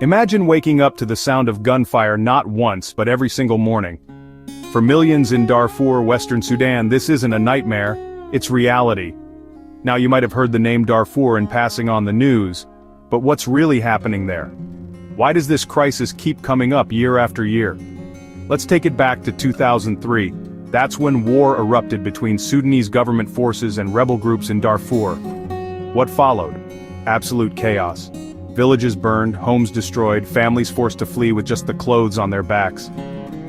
Imagine waking up to the sound of gunfire not once but every single morning. For millions in Darfur, Western Sudan, this isn't a nightmare, it's reality. Now you might have heard the name Darfur in passing on the news, but what's really happening there? Why does this crisis keep coming up year after year? Let's take it back to 2003. That's when war erupted between Sudanese government forces and rebel groups in Darfur. What followed? Absolute chaos. Villages burned, homes destroyed, families forced to flee with just the clothes on their backs.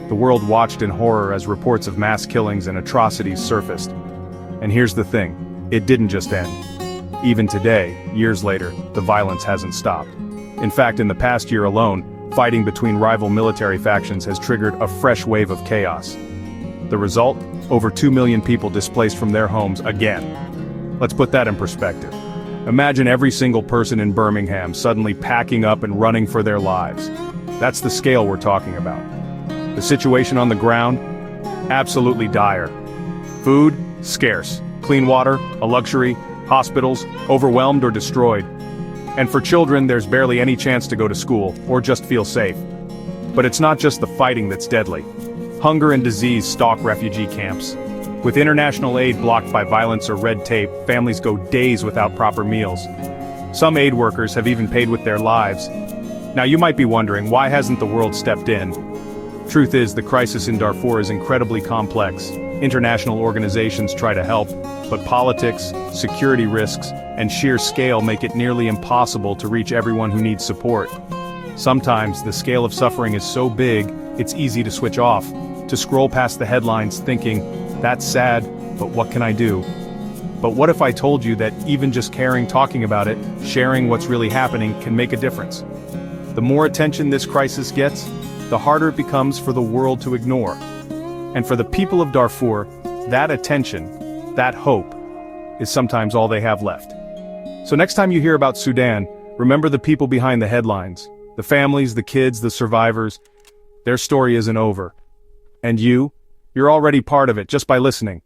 The world watched in horror as reports of mass killings and atrocities surfaced. And here's the thing, it didn't just end. Even today, years later, the violence hasn't stopped. In fact, in the past year alone, fighting between rival military factions has triggered a fresh wave of chaos. The result? Over 2 million people displaced from their homes again. Let's put that in perspective. Imagine every single person in Birmingham suddenly packing up and running for their lives. That's the scale we're talking about. The situation on the ground? Absolutely dire. Food? Scarce. Clean water? A luxury. Hospitals? Overwhelmed or destroyed. And for children, there's barely any chance to go to school, or just feel safe. But it's not just the fighting that's deadly. Hunger and disease stalk refugee camps. With international aid blocked by violence or red tape, families go days without proper meals. Some aid workers have even paid with their lives. Now you might be wondering, why hasn't the world stepped in? Truth is, the crisis in Darfur is incredibly complex. International organizations try to help, but politics, security risks, and sheer scale make it nearly impossible to reach everyone who needs support. Sometimes, the scale of suffering is so big, it's easy to switch off, to scroll past the headlines thinking, that's sad, but what can I do? But what if I told you that even just caring, talking about it, sharing what's really happening can make a difference? The more attention this crisis gets, the harder it becomes for the world to ignore. And for the people of Darfur, that attention, that hope, is sometimes all they have left. So next time you hear about Sudan, remember the people behind the headlines. The families, the kids, the survivors. Their story isn't over. And you're already part of it just by listening.